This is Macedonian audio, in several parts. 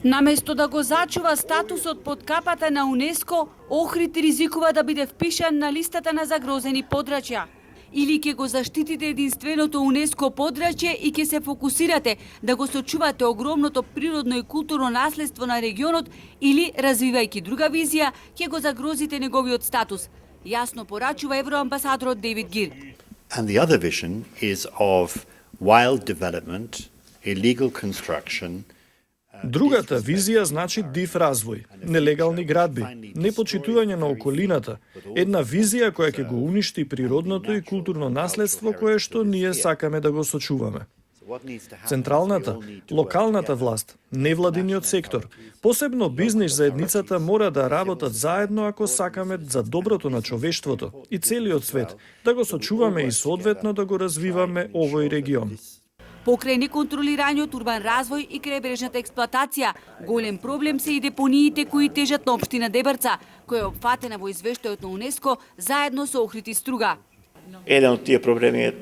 Наместо да го зачува статусот под капата на УНЕСКО, Охрид ризикува да биде впишан на листата на загрозени подрачја. Или ќе го заштитите единственото УНЕСКО подрачје и ќе се фокусирате да го сочувате огромното природно и културно наследство на регионот, или, развивајќи друга визија, ќе го загрозите неговиот статус. Јасно порачува евроамбасадорот Дейвид Гир. And the other vision is of wild development, illegal construction. Другата визија значи див развој, нелегални градби, непочитување на околината, една визија која ќе го уништи природното и културно наследство кое што ние сакаме да го сочуваме. Централната, локалната власт, невладиниот сектор, посебно бизнис заедницата мора да работат заедно ако сакаме за доброто на човештвото и целиот свет, да го сочуваме и соодветно да го развиваме овој регион. Покрај неконтролираниот урбан развој и крајбрежната експлоатација, голем проблем се и депониите кои тежат на општина Дебрца, која е опфатена во извештајот на УНЕСКО заедно со Охрид и Струга. Еден од тие проблеми е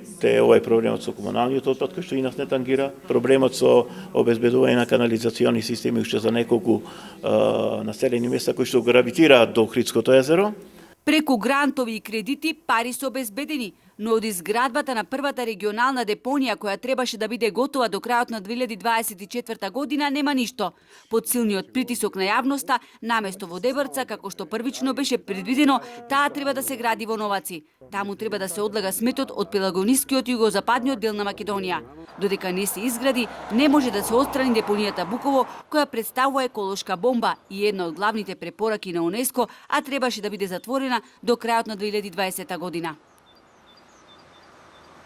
овој проблемот со комуналниот отпад, кој што и нас не тангира, проблемот со обезбедување на канализациони системи уште за неколку населени места кои што гравитираат до Охридското езеро. Преку грантови и кредити пари се обезбедени, но од изградбата на првата регионална депонија која требаше да биде готова до крајот на 2024 година нема ништо. Под силниот притисок на јавноста, наместо во Дебрца, како што првично беше предвидено, таа треба да се гради во Новаци. Таму треба да се одлага сметот од пелагонискиот југозападниот дел на Македонија. Додека не се изгради, не може да се отстрани депонијата Буково, која представува еколошка бомба и една од главните препораки на УНЕСКО, а требаше да биде затворена до крајот на 2020 година.